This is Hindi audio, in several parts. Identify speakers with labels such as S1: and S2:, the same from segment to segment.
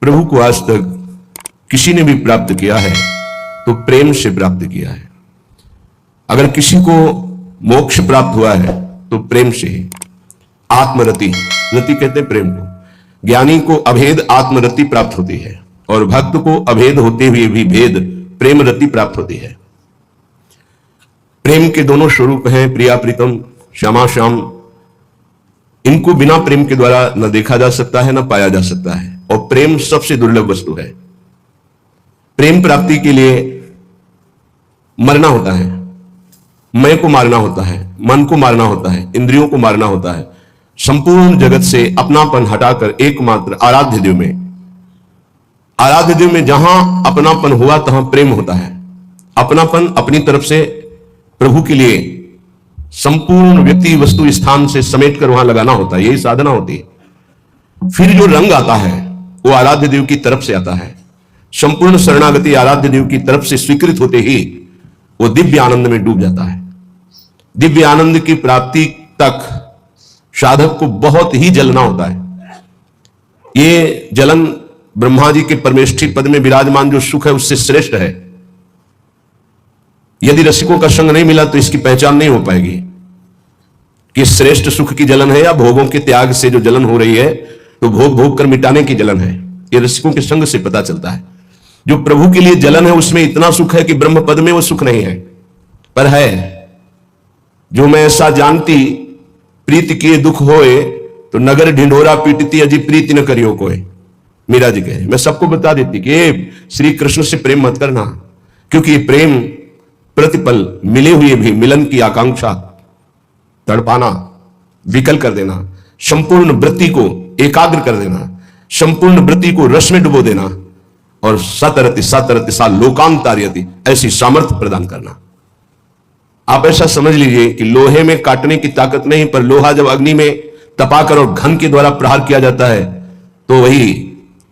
S1: प्रभु को आज तक किसी ने भी प्राप्त किया है तो प्रेम से प्राप्त किया है। अगर किसी को मोक्ष प्राप्त हुआ है तो प्रेम से ही। आत्मरति, रति कहते हैं प्रेम को। ज्ञानी को अभेद आत्मरति प्राप्त होती है और भक्त को अभेद होते हुए भी भेद प्रेम रति प्राप्त होती है। प्रेम के दोनों स्वरूप हैं, प्रिया प्रीतम, श्यामा श्याम। इनको बिना प्रेम के द्वारा न देखा जा सकता है न पाया जा सकता है, और प्रेम सबसे दुर्लभ वस्तु है। प्रेम प्राप्ति के लिए मरना होता है, मैं को मारना होता है, मन को मारना होता है, इंद्रियों को मारना होता है, संपूर्ण जगत से अपनापन हटाकर एकमात्र आराध्य देव में, आराध्य देव में जहां अपनापन हुआ तहां प्रेम होता है। अपनापन अपनी तरफ से प्रभु के लिए संपूर्ण व्यक्ति वस्तु स्थान से समेट कर वहां लगाना होता है, यही साधना होती है। फिर जो रंग आता है वो आराध्य देव की तरफ से आता है। संपूर्ण शरणागति आराध्य देव की तरफ से स्वीकृत होते ही वो दिव्य आनंद में डूब जाता है। दिव्य आनंद की प्राप्ति तक साधक को बहुत ही जलना होता है। ये जलन ब्रह्मा जी के परमेष्ठी पद में विराजमान जो सुख है उससे श्रेष्ठ है। यदि रसिकों का संग नहीं मिला तो इसकी पहचान नहीं हो पाएगी कि श्रेष्ठ सुख की जलन है या भोगों के त्याग से जो जलन हो रही है तो भोग भोग कर मिटाने की जलन है। ये रसिकों के संग से पता चलता है। जो प्रभु के लिए जलन है उसमें इतना सुख है कि ब्रह्म पद में वो सुख नहीं है, पर है जो मैं ऐसा जानती प्रीति किए दुख होए तो नगर ढिंढोरा पीटती अजी प्रीति न करियो कोई। मीरा जी कहे मैं सबको बता देती कि श्री कृष्ण से प्रेम मत करना, क्योंकि ये प्रेम प्रतिपल मिले हुए भी मिलन की आकांक्षा तड़पाना, विकल कर देना, संपूर्ण वृत्ति को एकाग्र कर देना, संपूर्ण वृत्ति को रस में डुबो देना और सतरति सतरति सा लोकांतार्यति ऐसी सामर्थ्य प्रदान करना। आप ऐसा समझ लीजिए कि लोहे में काटने की ताकत नहीं, पर लोहा जब अग्नि में तपाकर और घन के द्वारा प्रहार किया जाता है तो वही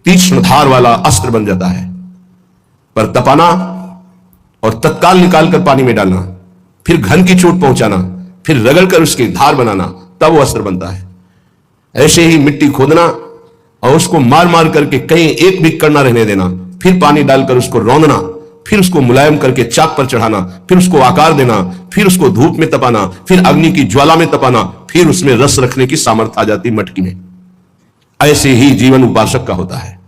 S1: तीक्ष्ण धार वाला अस्त्र बन जाता है। पर तपाना और तत्काल निकालकर पानी में डालना, फिर घन की चोट पहुंचाना, फिर रगड़कर उसकी धार बनाना, तब वो अस्त्र बनता है। ऐसे ही मिट्टी खोदना और उसको मार मार करके कहीं एक भी कण ना रहने देना, फिर पानी डालकर उसको रौंदना, फिर उसको मुलायम करके चाक पर चढ़ाना, फिर उसको आकार देना, फिर उसको धूप में तपाना, फिर अग्नि की ज्वाला में तपाना, फिर उसमें रस रखने की सामर्थ्य आ जाती मटकी में। ऐसे ही जीवन उपासक का होता है।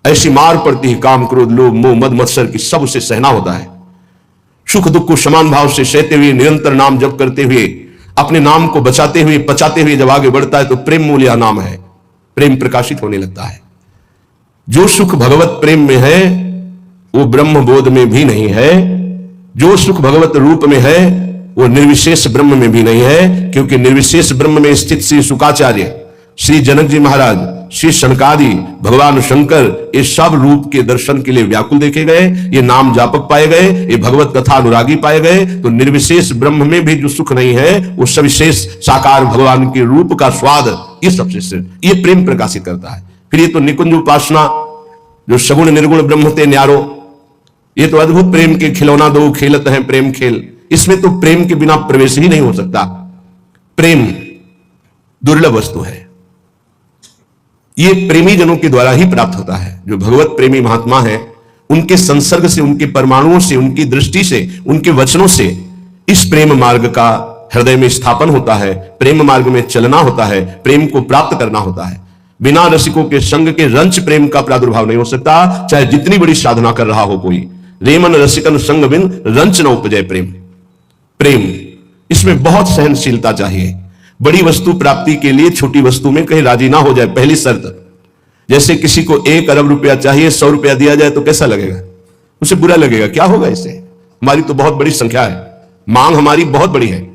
S1: ऐसी मार पड़ती है काम क्रोध लोभ मोह मद मत्सर की, सब उसे सहना होता है। सुख दुख को समान भाव से सहते हुए निरंतर नाम जप करते हुए अपने नाम को बचाते हुए पचाते हुए जब आगे बढ़ता है तो प्रेम मूल यह नाम है। प्रेम प्रकाशित होने लगता है। जो सुख भगवत प्रेम में है वो ब्रह्म बोध में भी नहीं है। जो सुख भगवत रूप में है वो निर्विशेष ब्रह्म में भी नहीं है, क्योंकि निर्विशेष ब्रह्म में स्थित श्री शुकाचार्य, श्री जनक जी महाराज, श्री शनकादि, भगवान शंकर, ये सब रूप के दर्शन के लिए व्याकुल देखे गए, ये नाम जापक पाए गए, ये भगवत कथा अनुरागी पाए गए। तो निर्विशेष ब्रह्म में भी जो सुख नहीं है वो सविशेष साकार भगवान के रूप का स्वाद, ये सबसे श्रेष्ठ, ये प्रेम प्रकाशित करता है। फिर ये तो निकुंज उपासना जो सगुण निर्गुण ब्रह्म ते न्यारो, ये तो अद्भुत प्रेम के खिलौना दो खेलत हैं प्रेम खेल। इसमें तो प्रेम के बिना प्रवेश ही नहीं हो सकता। प्रेम दुर्लभ वस्तु है। ये प्रेमी जनों के द्वारा ही प्राप्त होता है। जो भगवत प्रेमी महात्मा है उनके संसर्ग से, उनके परमाणुओं से, उनकी दृष्टि से, उनके वचनों से इस प्रेम मार्ग का हृदय में स्थापन होता है। प्रेम मार्ग में चलना होता है, प्रेम को प्राप्त करना होता है। बिना रसिकों के संग के रंच प्रेम का प्रादुर्भाव नहीं हो सकता, चाहे जितनी बड़ी साधना कर रहा हो कोई। रेमन रसिकन संग बिन रंच न उपजय प्रेम। प्रेम इसमें बहुत सहनशीलता चाहिए। बड़ी वस्तु प्राप्ति के लिए छोटी वस्तु में कहीं राजी ना हो जाए, पहली शर्त। जैसे किसी को 1 अरब रुपया चाहिए, 100 रुपया दिया जाए तो कैसा लगेगा? उसे बुरा लगेगा, क्या होगा इससे, हमारी तो बहुत बड़ी संख्या है, मांग हमारी बहुत बड़ी है।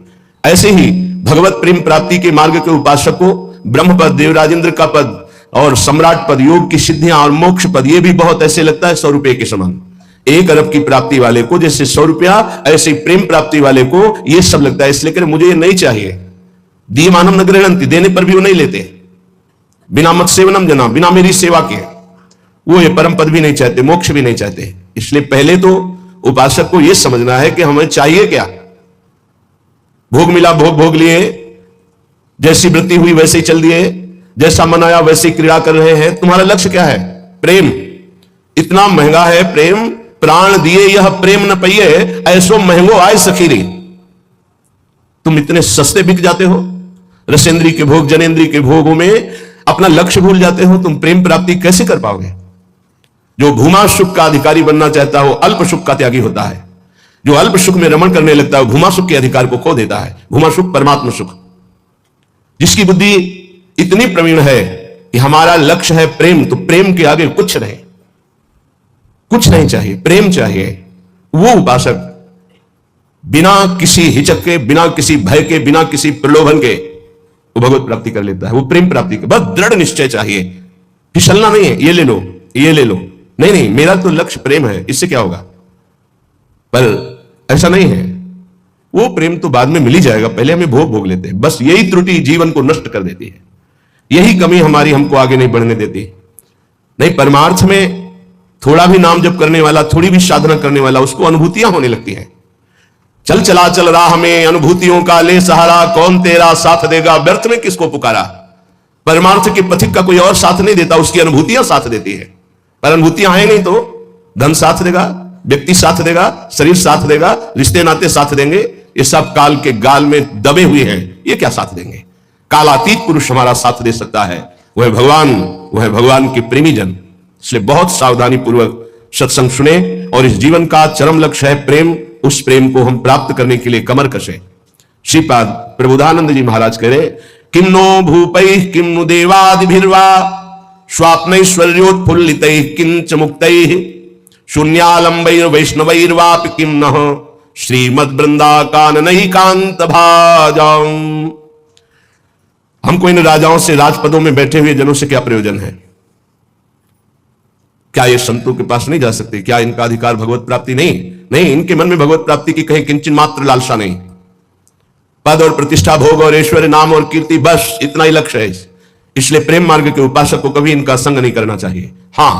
S1: ऐसे ही भगवत प्रेम प्राप्ति के मार्ग के उपासक को ब्रह्म पद, देवराजेंद्र का पद और सम्राट पद, योग की सिद्धियां और मोक्ष पद, ये भी बहुत ऐसे लगता है 100 रुपये के समान। 1 अरब की प्राप्ति वाले को जैसे 100 रुपया, ऐसे प्रेम प्राप्ति वाले को ये सब लगता है। इसलिए मुझे ये नहीं चाहिए। दिए मानव न गृहणंति, देने पर भी वो नहीं लेते। बिना मत सेवनम जना, बिना मेरी सेवा के वो ये परम पद भी नहीं चाहते, मोक्ष भी नहीं चाहते। इसलिए पहले तो उपासक को यह समझना है कि हमें चाहिए क्या। भोग मिला, भोग भोग लिए, जैसी वृत्ति हुई वैसे ही चल दिए, जैसा मन आया वैसी क्रीड़ा कर रहे हैं। तुम्हारा लक्ष्य क्या है? प्रेम। इतना महंगा है प्रेम, प्राण दिए यह प्रेम न पइए, ऐसो महंगो आए सखीरी। तुम इतने सस्ते बिक जाते हो, रसेंद्री के भोग जनेन्द्री के भोगों में अपना लक्ष्य भूल जाते हो। तुम प्रेम प्राप्ति कैसे कर पाओगे? जो भूमा सुख का अधिकारी बनना चाहता हो अल्प सुख का त्यागी होता है। जो अल्प सुख में रमण करने लगता है भूमा सुख के अधिकार को खो देता है। भूमा सुख परमात्मा सुख। जिसकी बुद्धि इतनी प्रवीण है कि हमारा लक्ष्य है प्रेम, तो प्रेम के आगे कुछ नहीं, कुछ नहीं चाहिए, प्रेम चाहिए। वो उपासक बिना किसी हिचक के, बिना किसी भय के, बिना किसी प्रलोभन के वो भगवत प्राप्ति कर लेता है। वो प्रेम प्राप्ति के बस दृढ़ निश्चय चाहिए, फिसलना नहीं है। ये ले लो, ये ले लो, नहीं नहीं मेरा तो लक्ष्य प्रेम है, इससे क्या होगा। पर ऐसा नहीं है। वो प्रेम तो बाद में मिल ही जाएगा, पहले हमें भोग भोग लेते हैं। बस यही त्रुटि जीवन को नष्ट कर देती है, यही कमी हमारी हमको आगे नहीं बढ़ने देती। नहीं, परमार्थ में थोड़ा भी नाम जप करने वाला, थोड़ी भी साधना करने वाला, उसको अनुभूतियां होने लगती हैं। चल चला चल रहा हमें अनुभूतियों का ले सहारा, कौन तेरा साथ देगा, व्यर्थ में किसको पुकारा। परमार्थ के पथिक का कोई और साथ नहीं देता, उसकी अनुभूतियां साथ देती है। पर अनुभूतियां हैं नहीं तो धन साथ देगा, व्यक्ति साथ देगा, शरीर साथ देगा, रिश्ते नाते साथ देंगे। ये सब काल के गाल में दबे हुए हैं, ये क्या साथ देंगे। कालातीत पुरुष हमारा साथ दे सकता है, वह भगवान, वह भगवान के प्रेमी जन। इसलिए बहुत सावधानी पूर्वक सत्संग सुने और इस जीवन का चरम लक्ष्य है प्रेम। उस प्रेम को हम प्राप्त करने के लिए कमर कसे। श्रीपाद प्रबोधानंद जी महाराज कह रहे, किम नो भूपै किम नु देवादिभिर्वा स्वाप्नैश्वर्योत्फुल्लितैः किंच मुक्तैः शून्यालंबैर् वैष्णवैर्वापि किम नः श्रीमद् वृंदाकाननैकांत भाजाम्। हमको इन राजाओं से, राजपदों में बैठे हुए जनों से क्या प्रयोजन है? क्या ये संतों के पास नहीं जा सकते? क्या इनका अधिकार भगवत प्राप्ति नहीं? नहीं, इनके मन में भगवत प्राप्ति की कहीं किंचन मात्र लालसा नहीं। पद और प्रतिष्ठा, भोग और ऐश्वर्य, नाम और कीर्ति, बस इतना ही लक्ष्य है। इसलिए प्रेम मार्ग के उपासक को कभी इनका संग नहीं करना चाहिए। हां,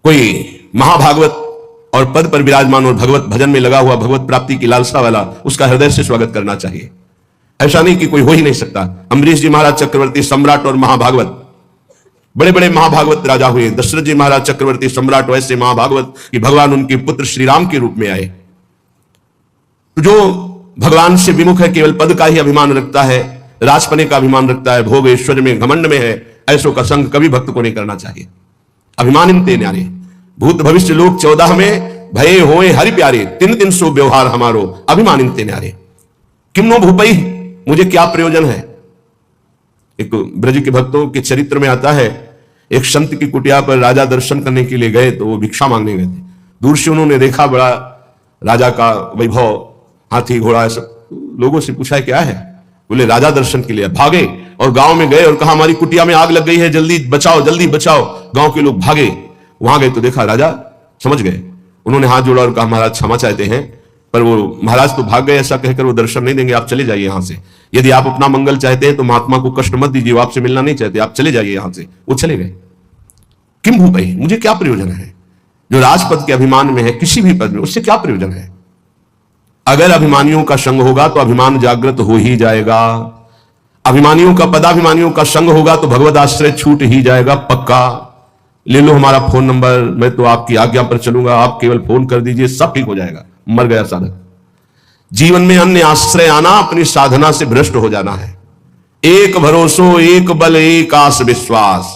S1: कोई महाभागवत और पद पर विराजमान और भगवत भजन में लगा हुआ, भगवत प्राप्ति की लालसा वाला, उसका हृदय से स्वागत करना चाहिए। ऐसा नहीं कि कोई हो ही नहीं सकता। अम्बरीश जी महाराज चक्रवर्ती सम्राट और महाभागवत, बड़े बड़े महाभागवत राजा हुए। दशरथ जी महाराज चक्रवर्ती सम्राट, वैसे महाभागवत कि भगवान उनके पुत्र श्री राम के रूप में आए। तो जो भगवान से विमुख है, केवल पद का ही अभिमान रखता है, राजपने का अभिमान रखता है, भोग ऐश्वर्य में घमंड में है, ऐसों का संग कभी भक्त को नहीं करना चाहिए। अभिमानिते न्यारे भूत भविष्य लोक 14 में भये होए हरि प्यारे, तिन तिन सो व्यवहार हमारो अभिमानिते न्यारे। किम नो भूपई, मुझे क्या प्रयोजन है। एक ब्रज के भक्तों के चरित्र में आता है, एक संत की कुटिया पर राजा दर्शन करने के लिए गए, तो वो भिक्षा मांगने गए थे। दूर से उन्होंने देखा बड़ा राजा का वैभव, हाथी घोड़ा सब। लोगों से पूछा क्या है, बोले राजा दर्शन के लिए। भागे और गांव में गए और कहा हमारी कुटिया में आग लग गई है, जल्दी बचाओ, जल्दी बचाओ। गांव के लोग भागे, वहां गए तो देखा राजा समझ गए। उन्होंने हाथ जोड़ा और कहा महाराज क्षमा चाहते हैं, पर वो महाराज तो भाग गए, ऐसा कहकर वो दर्शन नहीं देंगे, आप चले जाइए यहां से। यदि आप अपना मंगल चाहते हैं तो महात्मा को कष्ट मत दीजिए, वो आपसे मिलना नहीं चाहते, आप चले जाइए यहां से। वो चले गए। किम भूपई, मुझे क्या प्रयोजन है। जो राजपद के अभिमान में है, किसी भी पद में, उससे क्या प्रयोजन है। अगर अभिमानियों का संग होगा तो अभिमान जागृत हो ही जाएगा। अभिमानियों का, पदाभिमानियों का संग होगा तो भगवत आश्रय छूट ही जाएगा पक्का। ले लो हमारा फोन नंबर, मैं तो आपकी आज्ञा पर चलूंगा, आप केवल फोन कर दीजिए, सब ठीक हो जाएगा। मर गया साधक। जीवन में अन्य आश्रय आना अपनी साधना से भ्रष्ट हो जाना है। एक भरोसो, एक बल, एक आस विश्वास,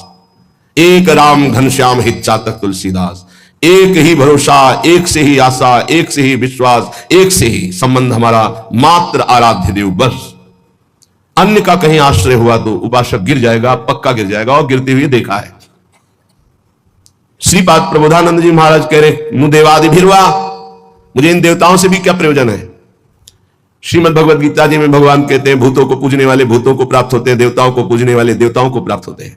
S1: एक राम घनश्याम हित चातक तुलसीदास। एक ही भरोसा, एक से ही आशा, एक से ही विश्वास, एक से ही संबंध हमारा मात्र आराध्य देव, बस। अन्य का कहीं आश्रय हुआ तो उपासक गिर जाएगा, पक्का गिर जाएगा, और गिरते हुए देखा है। श्रीपाद प्रबोधानंद जी महाराज कह रहे, नु देवादि भिरवा, मुझे इन देवताओं से भी क्या प्रयोजन है। श्रीमद् भगवद गीता जी में भगवान कहते हैं भूतों को पूजने वाले भूतों को प्राप्त होते हैं, देवताओं को पूजने वाले देवताओं को प्राप्त होते हैं।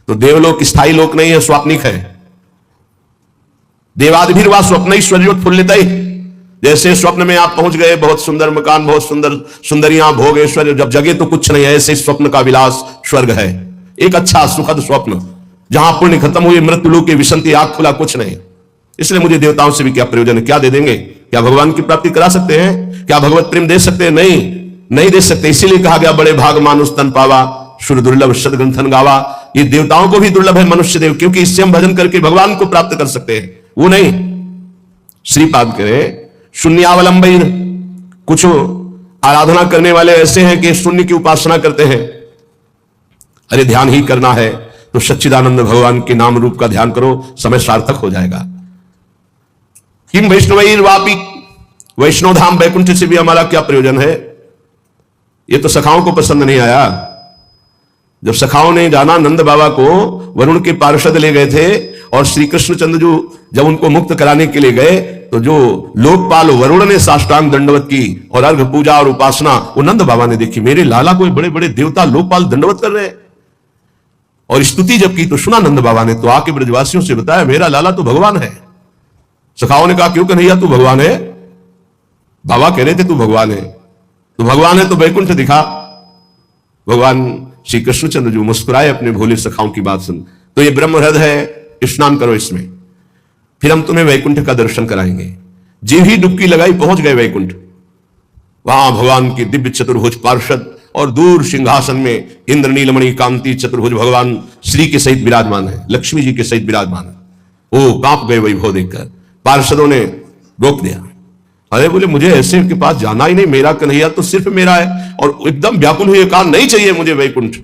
S1: तो देवलोक स्थायी लोक नहीं है, स्वाप्निक है। देवादिभिर्वा स्वप्नैश्वर्योत्फुल्लितैः, जैसे स्वप्न में आप पहुंच गए, बहुत सुंदर मकान, बहुत सुंदर सुंदरियां, भोग ऐश्वर्य, जब जगे तो कुछ नहीं है, ऐसे स्वप्न का विलास स्वर्ग है। एक अच्छा सुखद स्वप्न, जहां पुण्य खत्म हुए, मृत्यु लोक की विसंति, आग खुला, कुछ नहीं। इसलिए मुझे देवताओं से भी क्या प्रयोजन है। क्या दे देंगे? क्या भगवान की प्राप्ति करा सकते हैं? क्या भगवत प्रेम दे सकते हैं? नहीं, नहीं दे सकते। इसीलिए कहा गया बड़े भाग मानुष तन पावा, सुर दुर्लभ सदग्रंथन गावा। ये देवताओं को भी दुर्लभ है मनुष्य देव, क्योंकि इससे हम भजन करके भगवान को प्राप्त कर सकते हैं। वो नहीं, श्रीपाद करे शून्यावलंबन। कुछ आराधना करने वाले ऐसे हैं कि शून्य की उपासना करते हैं। अरे ध्यान ही करना है तो सच्चिदानंद भगवान के नाम रूप का ध्यान करो, समय सार्थक हो जाएगा। किम वैष्णवैर्वापि, वैष्णव धाम वैकुंठ से भी हमारा क्या प्रयोजन है? ये तो सखाओं को पसंद नहीं आया। जब सखाओं ने जाना नंद बाबा को वरुण के पार्षद ले गए थे, और श्री कृष्णचंद्र जो जब उनको मुक्त कराने के लिए गए, तो जो लोकपाल वरुण ने साष्टांग दंडवत की और अर्घ पूजा और उपासना वो नंद बाबा ने देखी। मेरे लाला को बड़े बड़े देवता लोकपाल दंडवत कर रहे हैं, और स्तुति जब की तो सुना नंद बाबा ने, तो आके ब्रजवासियों से बताया मेरा लाला तो भगवान है। सखाओं ने कहा क्यों कन्हैया तू भगवान है? बाबा कह रहे थे तू भगवान है, तो भगवान है तो वैकुंठ दिखा। भगवान श्री कृष्णचंद्र जो मुस्कुराए अपने भोले सखाओं की बात सुन, तो ये ब्रह्म हृदय है, स्नान करो इसमें, फिर हम तुम्हें वैकुंठ का दर्शन कराएंगे। जी ही डुबकी लगाई, पहुंच गए वैकुंठ। वहां भगवान की दिव्य चतुर्भुज पार्षद और दूर सिंहासन में इंद्र नीलमणि कांति चतुर्भुज भगवान श्री के सहित विराजमान है, लक्ष्मी जी के सहित विराजमान है। वो कांप गए वैभव देखकर। पार्षदों ने रोक दिया। अरे बोले मुझे ऐसे के पास जाना ही नहीं, मेरा कन्हैया तो सिर्फ मेरा है। और एकदम व्याकुल हुए, कहा नहीं चाहिए मुझे वैकुंठ।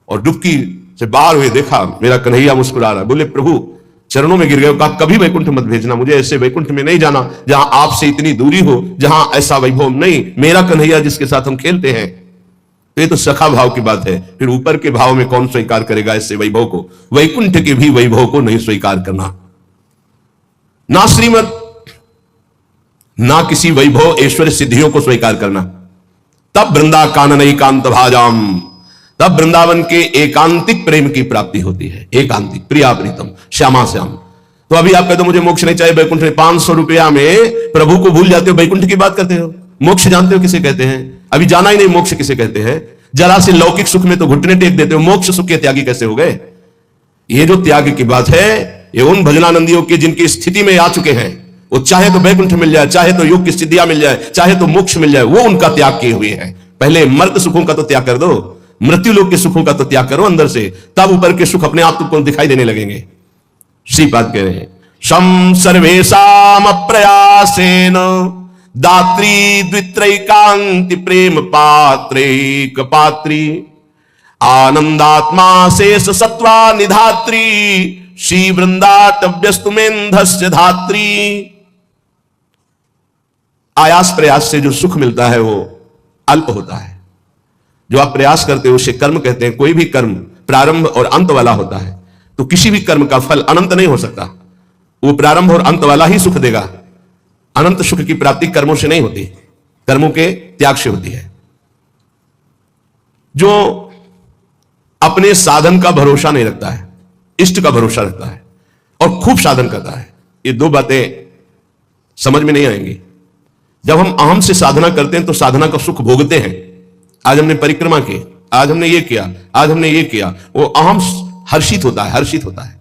S1: और डुबकी से बाहर हुए, देखा मेरा कन्हैया मुस्कुरा रहा है। बोले प्रभु चरणों में गिर गए, कहा कभी वैकुंठ मत भेजना, मुझे ऐसे वैकुंठ में नहीं जाना जहां आपसे इतनी दूरी हो, जहां ऐसा वैभव नहीं। मेरा कन्हैया जिसके साथ हम खेलते हैं। तो ये तो सखा भाव की बात है, फिर ऊपर के भाव में कौन स्वीकार करेगा ऐसे वैभव को? वैकुंठ के भी वैभव को नहीं स्वीकार करना, ना श्रीमत, ना किसी वैभव ऐश्वर्य सिद्धियों को स्वीकार करना। तब वृंदा कानन एकांत भाजाम, तब वृंदावन के एकांतिक प्रेम की प्राप्ति होती है। एकांतिक, प्रिया प्रीतम, श्यामा श्याम। तो अभी आप कहते हो मुझे मोक्ष नहीं चाहिए, वैकुंठ में 500 रुपया में प्रभु को भूल जाते हो, वैकुंठ की बात करते हो। मोक्ष जानते हो किसे कहते हैं? अभी जाना ही नहीं मोक्ष किसे कहते हैं। जरा से लौकिक सुख में तो घुटने टेक देते हो, मोक्ष सुख के त्यागी कैसे हो गए? ये जो त्याग की बात है, ये उन भजनानंदियों की जिनकी स्थिति में आ चुके हैं। वो चाहे तो वैकुंठ मिल जाए, चाहे तो योग की सिद्धियां मिल जाए, चाहे तो मोक्ष मिल जाए, वो उनका त्याग किए हुए हैं। पहले मर्त सुखों का तो त्याग कर दो, मृत्यु लोक के सुखों का तो त्याग करो अंदर से, तब ऊपर के सुख अपने आप तुमको दिखाई देने लगेंगे। श्रीपाद कह रहे हैं शम सर्वेशाम अप्रयासेन दात्री द्वित्रैकांति प्रेम पात्रैक पात्री आनंदात्मा शेष सत्वा निधात्री श्री वृंदाटव्यस्तुमेंधस्य धात्री। आयास प्रयास से जो सुख मिलता है वो अल्प होता है। जो आप प्रयास करते हो उसे कर्म कहते हैं। कोई भी कर्म प्रारंभ और अंत वाला होता है, तो किसी भी कर्म का फल अनंत नहीं हो सकता। वो प्रारंभ और अंत वाला ही सुख देगा। अनंत सुख की प्राप्ति कर्मों से नहीं होती, कर्मों के त्याग से होती है। जो अपने साधन का भरोसा नहीं रखता है, इष्ट का भरोसा रखता है और खूब साधन करता है, ये दो बातें समझ में नहीं आएंगी। जब हम अहम से साधना करते हैं तो साधना का सुख भोगते हैं। आज हमने परिक्रमा की, आज हमने ये किया, आज हमने ये किया, वो अहम हर्षित होता है, हर्षित होता है।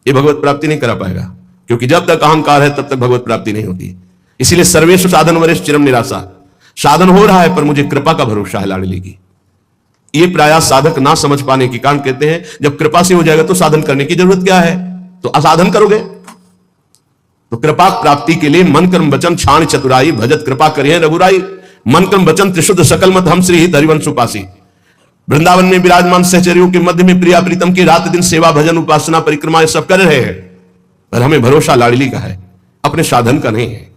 S1: ये भगवत प्राप्ति नहीं करा पाएगा, क्योंकि जब तक अहंकार है तब तक भगवत प्राप्ति नहीं होती। इसीलिए सर्वेषु साधन वरिष्ठ चिरम निराशा। साधन हो रहा है पर मुझे कृपा का भरोसा है लाडली की। ये प्रयास साधक ना समझ पाने के कारण कहते हैं जब कृपा से हो जाएगा तो साधन करने की जरूरत क्या है, तो असाधन करोगे। तो कृपा प्राप्ति के लिए मन कर्म वचन छाण चतुराई भजत कृपा करिए रघुराई। मन कर्म वचन त्रिशुद्ध सकल मत हम श्री हरिवंश उपासी। वृंदावन में विराजमान सहचरियों के मध्य में प्रिया प्रीतम की रात दिन सेवा भजन उपासना परिक्रमा सब कर रहे हैं, पर हमें भरोसा लाडली का है, अपने साधन का नहीं है।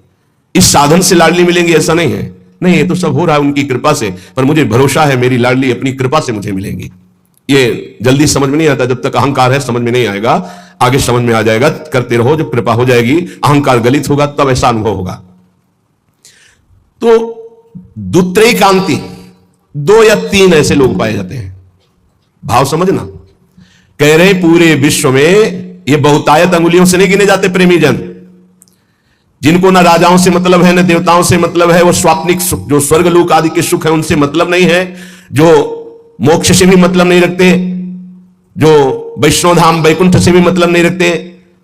S1: इस साधन से लाडली मिलेंगी ऐसा नहीं है, नहीं, ये तो सब हो रहा है उनकी कृपा से, पर मुझे भरोसा है मेरी लाडली अपनी कृपा से मुझे मिलेंगी। ये जल्दी समझ में नहीं आता, जब तक अहंकार है समझ में नहीं आएगा, आगे समझ में आ जाएगा। करते रहो, जब कृपा हो जाएगी, अहंकार गलित होगा, तब ऐसा अनुभव होगा। तो दुत्रैकांति, 2 या 3 ऐसे लोग पाए जाते हैं। भाव समझना, कह रहे पूरे विश्व में ये बहुतायत अंगुलियों से नहीं गिने जाते प्रेमी जन, जिनको ना राजाओं से मतलब है, ना देवताओं से मतलब है। वो स्वाप्निक सुख, जो स्वर्ग लोक आदि के सुख है, उनसे मतलब नहीं है। जो मोक्ष से भी मतलब नहीं रखते, जो वैष्णव धाम वैकुंठ से भी मतलब नहीं रखते,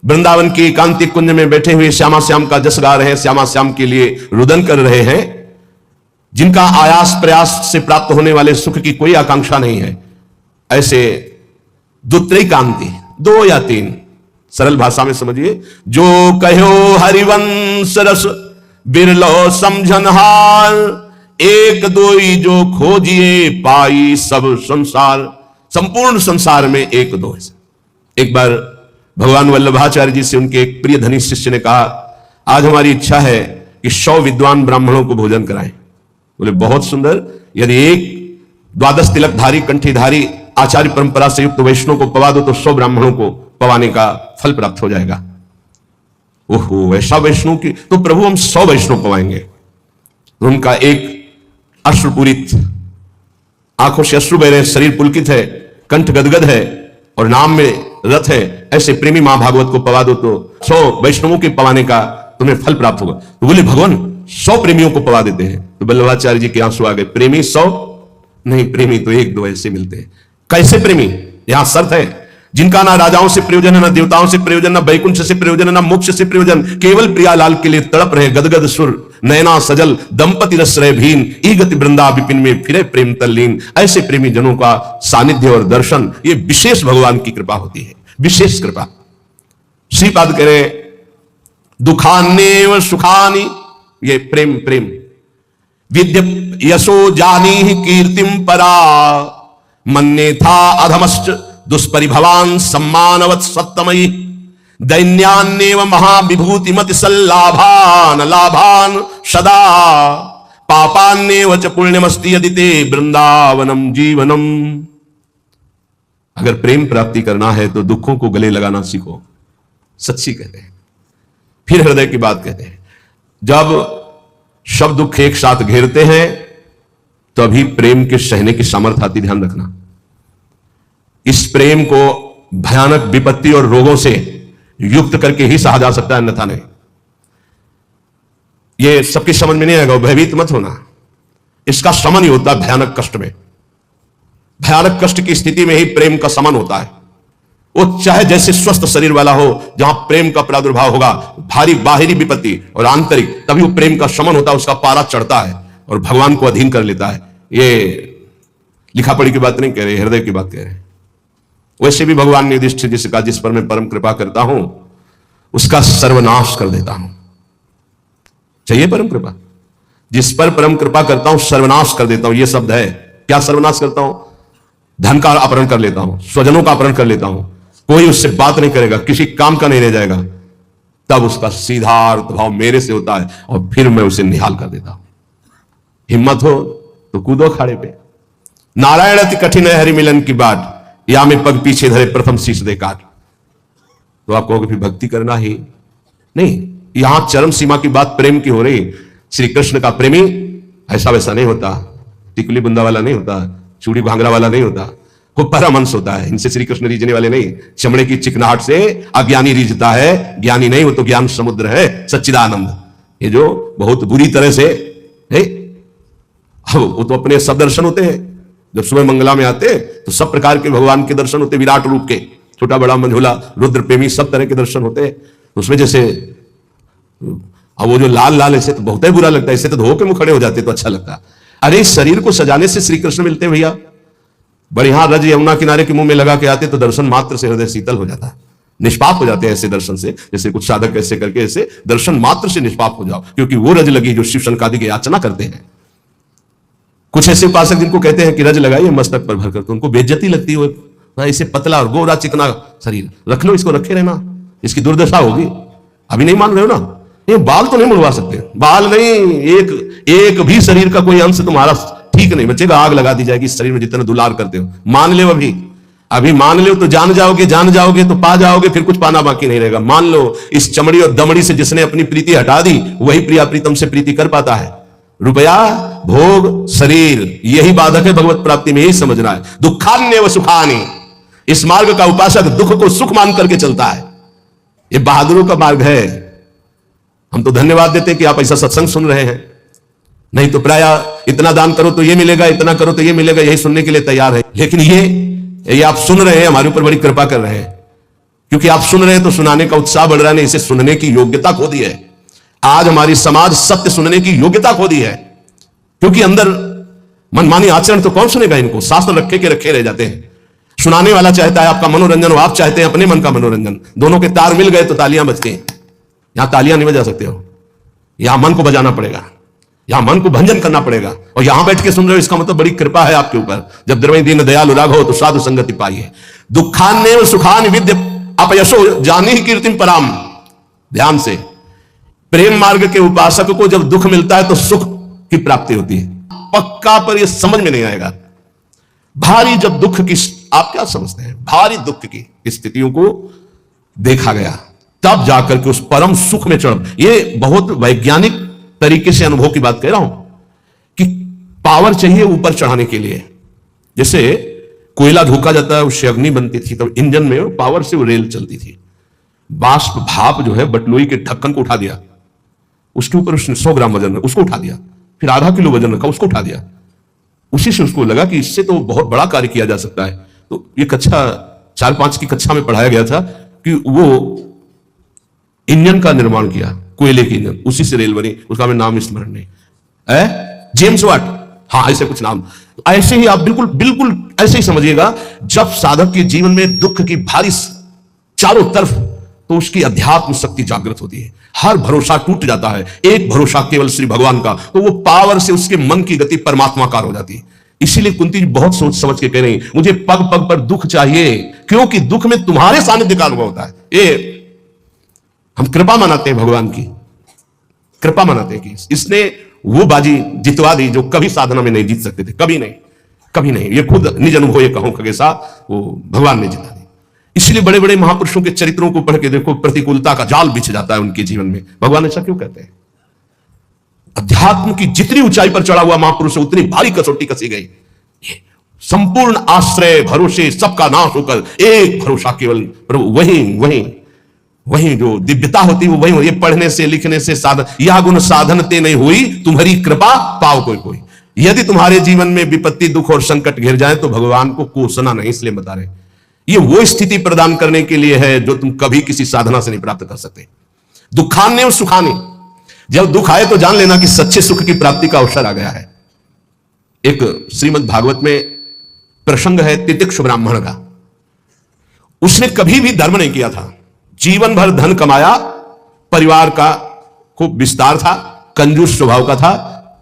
S1: वृंदावन के एकांतिक कुंज में बैठे हुए श्यामा श्याम का जस गा रहे हैं, श्यामा श्याम के लिए रुदन कर रहे हैं, जिनका आयास प्रयास से प्राप्त होने वाले सुख की कोई आकांक्षा नहीं है, ऐसे द्वित्रैकांती, 2 या 3, सरल भाषा में समझिए, जो कहो हरिवंश रस बिरलो समझनहार, एक दोई जो खोजिए पाई सब संसार। संपूर्ण संसार में एक दो है। एक बार भगवान वल्लभाचार्य जी से उनके एक प्रिय धनी शिष्य ने कहा, आज हमारी इच्छा है कि 100 विद्वान ब्राह्मणों को भोजन कराएं। बोले बहुत सुंदर, यदि एक 12 तिलकधारी कंठीधारी आचार्य परंपरा से युक्त वैष्णव को पवा दो तो 100 ब्राह्मणों को पवाने का फल प्राप्त हो जाएगा। ओहो, ऐसा वैष्णव की, तो प्रभु हम 100 वैष्णव पवाएंगे। तो उनका एक अश्रुपूरित, आंखों से अश्रु बह रहे, शरीर पुलकित है, कंठ गदगद है और नाम में रथ है, ऐसे प्रेमी मां भागवत को पवा दो तो 100 वैष्णवों के पवाने का तुम्हें फल प्राप्त होगा। तो बोले भगवान 100 प्रेमियों को पवा देते हैं। तो वल्लभाचार्य जी के आंसू आ गए, प्रेमी 100 नहीं, प्रेमी तो 1-2 ऐसे मिलते हैं। कैसे प्रेमी? यहां शर्त है, जिनका ना राजाओं से प्रयोजन है, ना देवताओं से प्रयोजन, ना वैकुंठ से प्रयोजन है, ना मोक्ष से प्रयोजन, केवल प्रियालाल के लिए तड़प रहे गदगद सुर, नयना सजल दंपति रसरय भीन, ई गति वृंदा विपिन में फिरे प्रेम तल्लीन। ऐसे प्रेमी जनों का सानिध्य और दर्शन, ये विशेष भगवान की कृपा होती है, विशेष कृपा। श्रीपाद कह रहे दुखान्नेव सुखानि, ये प्रेम प्रेम। विद्य यशो जानी कीर्तिम परा, मन्ने था अधमश्च दुष्परिभवान सम्मानवत् सत्तमयी, दैन्यान्नेव महाविभूतिमति सल्लाभान लाभान सदा, पापान्नेव च पुण्यमस्ति यदि ते वृंदावनम जीवनम। अगर प्रेम प्राप्ति करना है तो दुखों को गले लगाना सीखो, सच्ची कहते हैं। फिर हृदय की बात कहते हैं, जब सब दुख एक साथ घेरते हैं तो अभी प्रेम के सहने की सामर्थ्य आती, ध्यान रखना। इस प्रेम को भयानक विपत्ति और रोगों से युक्त करके ही सहा जा सकता है, अन्यथा नहीं। यह सबकी समझ में नहीं आएगा, भयभीत मत होना। इसका शमन ही होता है भयानक कष्ट में। भयानक कष्ट की स्थिति में ही प्रेम का शमन होता है। वो चाहे जैसे स्वस्थ शरीर वाला हो, जहां प्रेम का प्रादुर्भाव होगा, भारी बाहरी विपत्ति और आंतरिक, तभी वो प्रेम का शमन होता है, उसका पारा चढ़ता है और भगवान को अधीन कर लेता है। ये लिखा पढ़ी की बात नहीं कह रहे, हृदय की बात कह रहे हैं। वैसे भी भगवान ने युधिष्ठिर जी से कहा, जिस पर मैं परम कृपा करता हूं उसका सर्वनाश कर देता हूं। चाहिए परम कृपा? जिस पर परम कृपा करता हूं सर्वनाश कर देता हूं, यह शब्द है। क्या सर्वनाश करता हूं? धन का अपहरण कर लेता हूं, स्वजनों का अपहरण कर लेता हूं, कोई उससे बात नहीं करेगा, किसी काम का नहीं रह जाएगा। तब उसका सीधा अर्थभाव मेरे से होता है और फिर मैं उसे निहाल कर देता हूं। हिम्मत हो तो कूदो खाड़े पे। नारायण अति कठिन है हरि मिलन की बाट, या में पग पीछे धरे प्रथम शीश दे काट। तो आप कहोगे फिर भक्ति करना ही नहीं। यहां चरम सीमा की बात प्रेम की हो रही। श्री कृष्ण का प्रेमी ऐसा वैसा नहीं होता, टिकली बुंदा वाला नहीं होता, चूड़ी भांगरा वाला नहीं होता, वो परमहंस होता है। इनसे श्री कृष्ण रीझने वाले नहीं। चमड़े की चिकनाहट से अज्ञानी रीझता है, ज्ञानी नहीं, वो तो ज्ञान समुद्र है सच्चिदानंद। ये जो बहुत बुरी तरह से है, वो तो अपने सब दर्शन होते हैं। जब सुबह मंगला में आते तो सब प्रकार के भगवान के दर्शन होते, विराट रूप के, छोटा बड़ा मंझोला रुद्र प्रेमी सब तरह के दर्शन होते हैं। उसमें जैसे अब वो जो लाल लाल ऐसे तो बहुत ही बुरा लगता है, ऐसे तो धो के मुंह खड़े हो जाते तो अच्छा लगता। अरे इस शरीर को सजाने से श्री कृष्ण मिलते हैं भैया। बढ़िया रज यमुना किनारे के मुंह में लगा के आते तो दर्शन मात्र से हृदय शीतल हो जाता है, निष्पाप हो जाते हैं ऐसे दर्शन से। जैसे कुछ साधक ऐसे करके ऐसे दर्शन मात्र से निष्पाप हो जाओ, क्योंकि वो रज लगी जो शिव शंकादि की याचना करते हैं। कुछ ऐसे उपासक जिनको कहते हैं कि रज लगाइए मस्तक पर भरकर, तो उनको बेइज्जती लगती है। इसे पतला और गोरा चिकना शरीर रख लो, इसको रखे रहना, इसकी दुर्दशा होगी। अभी नहीं मान रहे हो ना? ये बाल तो नहीं मुड़वा सकते, बाल नहीं, एक भी शरीर का कोई अंश तुम्हारा ठीक नहीं बचेगा, आग लगा दी जाएगी इस शरीर में जितना दुलार करते हो। मान लो अभी मान लो तो जान जाओगे तो पा जाओगे, फिर कुछ पाना बाकी नहीं रहेगा। मान लो इस चमड़ी और दमड़ी से जिसने अपनी प्रीति हटा दी वही प्रिया प्रीतम से प्रीति कर पाता है। रुपया, भोग, शरीर, यही बाधक है भगवत प्राप्ति में, यही समझना है। दुखान्य व सुखानी, इस मार्ग का उपासक दुख को सुख मान करके चलता है। ये बहादुरों का मार्ग है। हम तो धन्यवाद देते कि आप ऐसा सत्संग सुन रहे हैं, नहीं तो प्राय इतना दान करो तो ये मिलेगा, इतना करो तो ये मिलेगा, यही सुनने के लिए तैयार है। लेकिन ये आप सुन रहे हैं, हमारे ऊपर बड़ी कृपा कर रहे हैं, क्योंकि आप सुन रहे हैं तो सुनाने का उत्साह बढ़ रहा है। इसे सुनने की योग्यता खो दी है। आज हमारी समाज सत्य सुनने की योग्यता खो दी है। क्योंकि अंदर मनमानी आचरण तो कौन सुनेगा इनको, शास्त्र रखे के रखे रह जाते हैं। सुनाने वाला चाहता है आपका मनोरंजन, आप चाहते हैं अपने मन का मनोरंजन, दोनों के तार मिल गए तो तालियां बजती हैं। यहां तालियां नहीं बजा सकते हो, यहां मन को बजाना पड़ेगा, यहां मन को भंजन करना पड़ेगा। और यहां बैठ के सुन रहे हो, इसका मतलब बड़ी कृपा है आपके ऊपर। जब द्रवई दीन दयालु राघव तो साधु संगति पाइए। दुखान्य सुखान विद्य अपयशो जानी ही कीर्तिम पराम। ध्यान से, प्रेम मार्ग के उपासक को जब दुख मिलता है तो सुख की प्राप्ति होती है पक्का, पर यह समझ में नहीं आएगा। भारी जब दुख की, आप क्या समझते हैं, भारी दुख की स्थितियों को देखा गया तब जाकर के उस परम सुख में चढ़। यह बहुत वैज्ञानिक तरीके से अनुभव की बात कह रहा हूं कि पावर चाहिए ऊपर चढ़ाने के लिए। जैसे कोयला धोखा जाता है, उससे अग्नि बनती थी, तब इंजन में पावर से वो रेल चलती थी। बाष्प भाप जो है बटलोई के ढक्कन को उठा दिया, उसके ऊपर उसने 100 ग्राम वजन रखा, उसको उठा दिया, फिर आधा किलो वजन रखा, उसको उठा दिया। उसी से उसको लगा कि इससे तो बहुत बड़ा कार्य किया जा सकता है। तो ये कक्षा 4-5 की कक्षा में पढ़ाया गया था कि वो इंजन का निर्माण किया, कोयले की इंजन, उसी से रेल बनी। उसका मैं नाम स्मरण नहीं है, जेम्स वाट, हाँ ऐसे कुछ नाम। ऐसे ही आप बिल्कुल बिल्कुल ऐसे ही समझिएगा। जब साधक के जीवन में दुख की भारी चारों तरफ, तो उसकी अध्यात्म शक्ति जागृत होती है, हर भरोसा टूट जाता है, एक भरोसा केवल श्री भगवान का, तो वो पावर से उसके मन की गति परमात्माकार हो जाती है। इसीलिए कुंती जी बहुत सोच समझ के कह रही, मुझे पग पग पर दुख चाहिए, क्योंकि दुख में तुम्हारे सानिध्य का अनुभव होता है। ये हम कृपा मनाते हैं, भगवान की कृपा मनाते हैं कि इसने वो बाजी जितवा दी जो कभी साधना में नहीं जीत सकते थे, कभी नहीं, कभी नहीं। ये खुद निज अनुभव ये कहूं खगेशा, वो भगवान ने जिता दी। इसलिए बड़े बड़े महापुरुषों के चरित्रों को पढ़ के देखो, प्रतिकूलता का जाल बिछ जाता है उनके जीवन में। भगवान ऐसा क्यों कहते हैं? अध्यात्म की जितनी ऊंचाई पर चढ़ा हुआ महापुरुष है, उतनी भारी कसौटी कसी गई। संपूर्ण आश्रय भरोसे सबका नाश होकर एक भरोसा केवल प्रभु, वही जो दिव्यता होती है वो वही। ये पढ़ने से लिखने से साधन, यह गुण साधनते नहीं हुई, तुम्हारी कृपा पाओ कोई कोई। यदि तुम्हारे जीवन में विपत्ति दुख और संकट घिर जाए तो भगवान को कोसना नहीं, इसलिए बता रहे ये वो स्थिति प्रदान करने के लिए है जो तुम कभी किसी साधना से नहीं प्राप्त कर सकते। दुखान्य और सुखान्य, जब दुख आए तो जान लेना कि सच्चे सुख की प्राप्ति का अवसर आ गया है। एक श्रीमद् भागवत में प्रसंग है तितिक्ष ब्राह्मण का। उसने कभी भी धर्म नहीं किया था, जीवन भर धन कमाया, परिवार का खूब विस्तार था, कंजूस स्वभाव का था,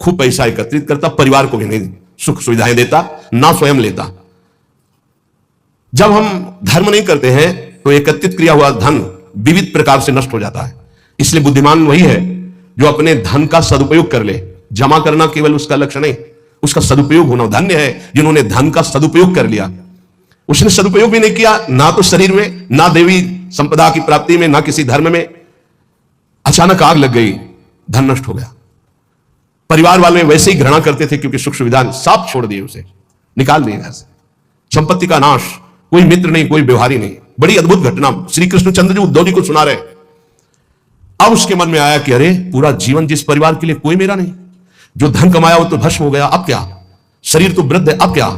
S1: खूब पैसा एकत्रित करता, परिवार को भी नहीं सुख सुविधाएं देता, ना स्वयं लेता। जब हम धर्म नहीं करते हैं तो एकत्रित किया हुआ धन विविध प्रकार से नष्ट हो जाता है। इसलिए बुद्धिमान वही है जो अपने धन का सदुपयोग कर ले। जमा करना केवल उसका लक्ष्य नहीं, उसका सदुपयोग होना। धन्य है जिन्होंने धन का सदुपयोग कर लिया। उसने सदुपयोग भी नहीं किया, ना तो शरीर में, ना देवी संपदा की प्राप्ति में, ना किसी धर्म में। अचानक आग लग गई, धन नष्ट हो गया। परिवार वाले वैसे ही घृणा करते थे क्योंकि सुख सुविधा साफ छोड़ दिए, उसे निकाल दिए घर से। संपत्ति का नाश, कोई मित्र नहीं, कोई व्यवहारी नहीं। बड़ी अद्भुत घटना श्री कृष्णचंद्र जी उद्धव जी को सुना रहे। अब उसके मन में आया कि अरे पूरा जीवन जिस परिवार के लिए कोई मेरा नहीं, जो धन कमाया वो तो भस्म हो गया, अब क्या, शरीर तो वृद्ध है, अब क्या।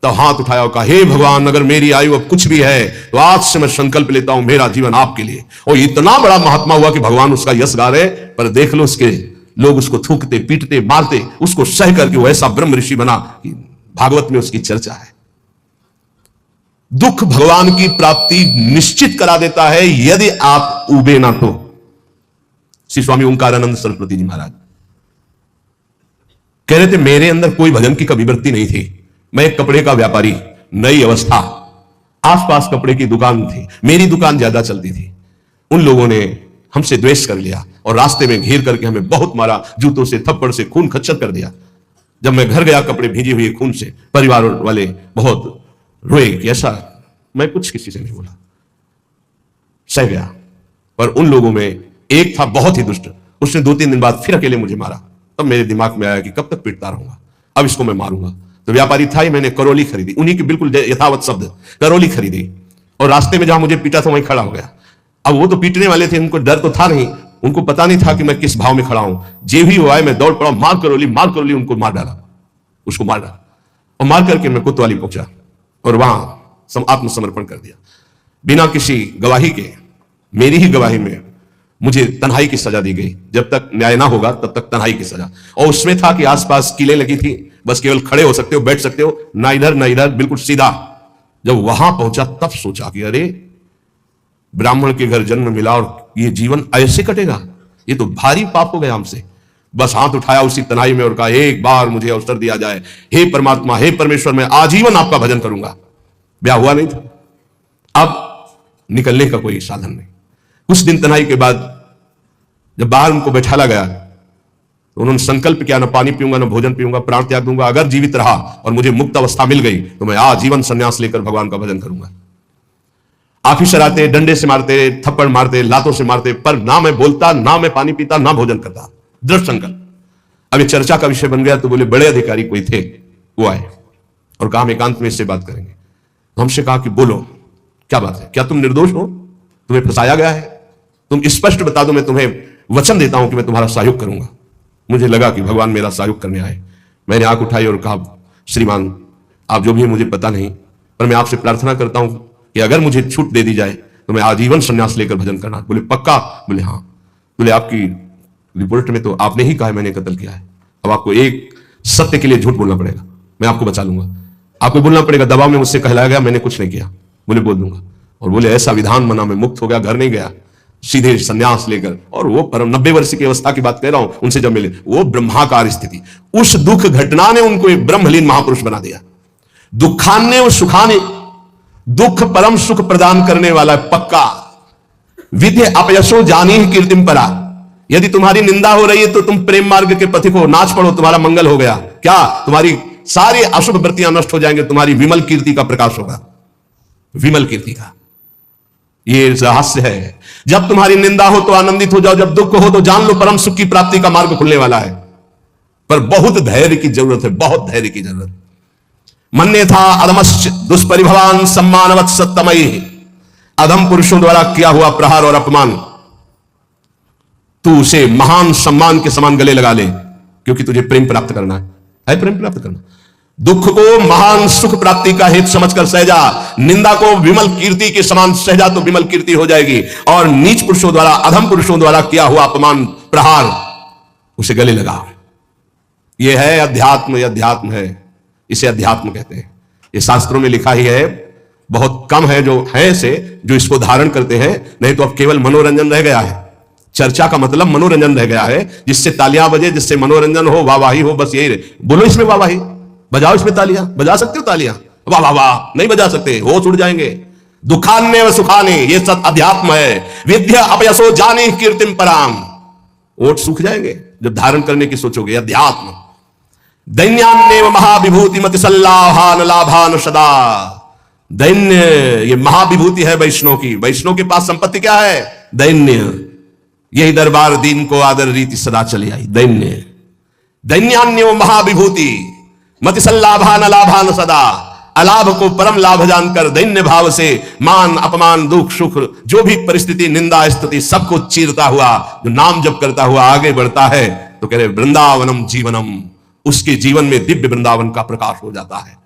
S1: तो हाथ उठाया और कहा, हे भगवान, अगर मेरी आयु अब कुछ भी है तो आज से मैं संकल्प लेता हूं मेरा जीवन आपके लिए। और इतना बड़ा महात्मा हुआ कि भगवान उसका यश गा रहे, पर देख लो उसके लोग उसको थूकते पीटते मारते, उसको सह करके वो ऐसा ब्रह्म ऋषि बना कि भागवत में उसकी चर्चा है। दुख भगवान की प्राप्ति निश्चित करा देता है यदि आप उबे ना तो। श्री स्वामी ओंकारानंद सरस्वती जी महाराज कह रहे थे, मेरे अंदर कोई भजन की कभी वृत्ति नहीं थी। मैं एक कपड़े का व्यापारी, नई अवस्था, आसपास कपड़े की दुकान थी, मेरी दुकान ज्यादा चलती थी। उन लोगों ने हमसे द्वेष कर लिया और रास्ते में घेर करके हमें बहुत मारा, जूतों से थप्पड़ से खून खच्चर कर दिया। जब मैं घर गया कपड़े भीजे हुए खून से, परिवार वाले बहुत रोए कि ऐसा। मैं कुछ किसी से नहीं बोला, सह गया। पर उन लोगों में एक था बहुत ही दुष्ट, उसने 2-3 दिन बाद फिर अकेले मुझे मारा। तब मेरे दिमाग में आया कि कब तक पीटता रहूंगा, अब इसको मैं मारूंगा। तो व्यापारी था ही, मैंने करौली खरीदी, उन्हीं के बिल्कुल यथावत शब्द, करौली खरीदी। और रास्ते में जहां मुझे पीटा था वहीं खड़ा हो गया। अब वो तो पीटने वाले थे, उनको डर तो था नहीं, उनको पता नहीं था कि मैं किस भाव में खड़ा हूं। जे भी हुआ है मैं दौड़ पड़ा, मार करौली, उनको मार डाला, उसको मार डाला। और मार करके मैं कोतवाली पहुंचा और वहां आत्मसमर्पण कर दिया, बिना किसी गवाही के। मेरी ही गवाही में मुझे तन्हाई की सजा दी गई, जब तक न्याय ना होगा तब तक तन्हाई की सजा। और उसमें था कि आसपास किले लगी थी, बस केवल खड़े हो सकते हो, बैठ सकते हो, ना इधर ना इधर, बिल्कुल सीधा। जब वहां पहुंचा तब सोचा कि अरे ब्राह्मण के घर जन्म मिला और ये जीवन ऐसे कटेगा, ये तो भारी पाप हो गया हमसे। बस हाथ उठाया उसी तन्हाई में और कहा, एक बार मुझे अवसर दिया जाए, हे परमात्मा, हे परमेश्वर, मैं आजीवन आपका भजन करूंगा। ब्याह हुआ नहीं था, अब निकलने का कोई साधन नहीं। कुछ दिन तन्हाई के बाद जब बाहर उनको बैठाला गया तो उन्होंने संकल्प किया, ना पानी पीऊंगा, ना भोजन पीऊंगा, प्राण त्याग दूंगा। अगर जीवित रहा और मुझे मुक्त अवस्था मिल गई तो मैं आजीवन संन्यास लेकर भगवान का भजन करूंगा। ऑफिसर आते, डंडे से मारते, थप्पड़ मारते, लातों से मारते, पर ना मैं बोलता, ना मैं पानी पीता, ना भोजन करता। दृढ़ संकल्प। अब ये चर्चा का विषय बन गया तो बोले बड़े अधिकारी कोई थे, वो आए और कहा हम एकांत में इससे बात करेंगे। तो हमसे कहा कि बोलो क्या बात है, क्या तुम निर्दोष हो, तुम्हें फंसाया गया है, तुम स्पष्ट बता दो, मैं तुम्हें वचन देता हूं कि मैं तुम्हारा सहयोग करूंगा। मुझे लगा कि भगवान मेरा सहयोग करने आए। मैंने आंख उठाई और कहा, श्रीमान आप जो भी मुझे पता नहीं, पर मैं आपसे प्रार्थना करता हूं कि अगर मुझे छूट दे दी जाए तो मैं आजीवन संन्यास लेकर भजन करना। बोले पक्का? बोले हाँ। बोले आपकी रिपोर्ट में तो आपने ही कहा है मैंने कत्ल किया है, अब आपको एक सत्य के लिए झूठ बोलना पड़ेगा, मैं आपको बचा लूंगा। आपको बोलना पड़ेगा दबाव में मुझसे कहलाया गया, मैंने कुछ नहीं किया। बोले बोल दूंगा। और बोले ऐसा विधान बना, मैं मुक्त हो गया, घर नहीं गया, सीधे संन्यास लेकर। और वो परम 90 वर्ष की अवस्था की बात कह रहा हूं, उनसे जब मिले, वो ब्रह्माकार स्थिति, उस दुख घटना ने उनको एक ब्रह्मलीन महापुरुष बना दिया। दुखान्य और सुखाने, दुख परम सुख प्रदान करने वाला पक्का। विद्य अपयशो जानी ही कीर्तिम परा। यदि तुम्हारी निंदा हो रही है तो तुम प्रेम मार्ग के पथिक हो, नाच पड़ो, तुम्हारा मंगल हो गया। क्या तुम्हारी सारी अशुभ वृत्तियां नष्ट हो जाएंगे, तुम्हारी विमल कीर्ति का प्रकाश होगा, विमल कीर्ति का। ये रहस्य है। जब तुम्हारी निंदा हो तो आनंदित हो जाओ, जब दुख हो तो जान लो परम सुख की प्राप्ति का मार्ग खुलने वाला है। पर बहुत धैर्य की जरूरत है, बहुत धैर्य की जरूरत। मन्य था अधमश्च दुष्परिभवान सम्मानवत् सत्तमयी। अधम पुरुषों द्वारा किया हुआ प्रहार और अपमान, तू उसे महान सम्मान के समान गले लगा ले, क्योंकि तुझे प्रेम प्राप्त करना है प्रेम प्राप्त करना। दुख को महान सुख प्राप्ति का हेतु समझकर सहजा, निंदा को विमल कीर्ति के समान सहजा तो विमल कीर्ति हो जाएगी। और नीच पुरुषों द्वारा, अधम पुरुषों द्वारा किया हुआ अपमान प्रहार, उसे गले लगा। यह है अध्यात्म, यह अध्यात्म है, इसे अध्यात्म कहते हैं। ये शास्त्रों में लिखा ही है, बहुत कम है जो है से जो इसको धारण करते हैं, नहीं तो अब केवल मनोरंजन रह गया है। चर्चा का मतलब मनोरंजन रह गया है, जिससे तालियां बजे, जिससे मनोरंजन हो, वाहवाही हो, बस यही बोलो इसमें वाहवाही, बजाओ इसमें तालियां। बजा सकते हो तालियां? वाह वाह वाह नहीं बजा सकते, होश उड़ जाएंगे। दुखान्य व सुखाने, ये सब अध्यात्म है। विद्या अपयसो जाने कीर्तिम पराम, ओठ सूख जाएंगे जब धारण करने की सोचोगे, अध्यात्म। दैन्यान्य महाविभूति मति सल्लाभान लाभान सदा। दैन्य ये महाविभूति है वैष्णव की। वैष्णव के पास संपत्ति क्या है? दैन्य। यही दरबार दीन को आदर रीति सदा चली आई। दैन्य, दैन्यान्य महाविभूति मति सल्लाभान लाभान सदा। अलाभ को परम लाभ जानकर दैन्य भाव से मान अपमान दुख सुख जो भी परिस्थिति निंदा स्तुति सबको चीरता हुआ जो नाम जप करता हुआ आगे बढ़ता है, तो कह रहे वृंदावनम जीवनम, उसके जीवन में दिव्य वृंदावन का प्रकाश हो जाता है।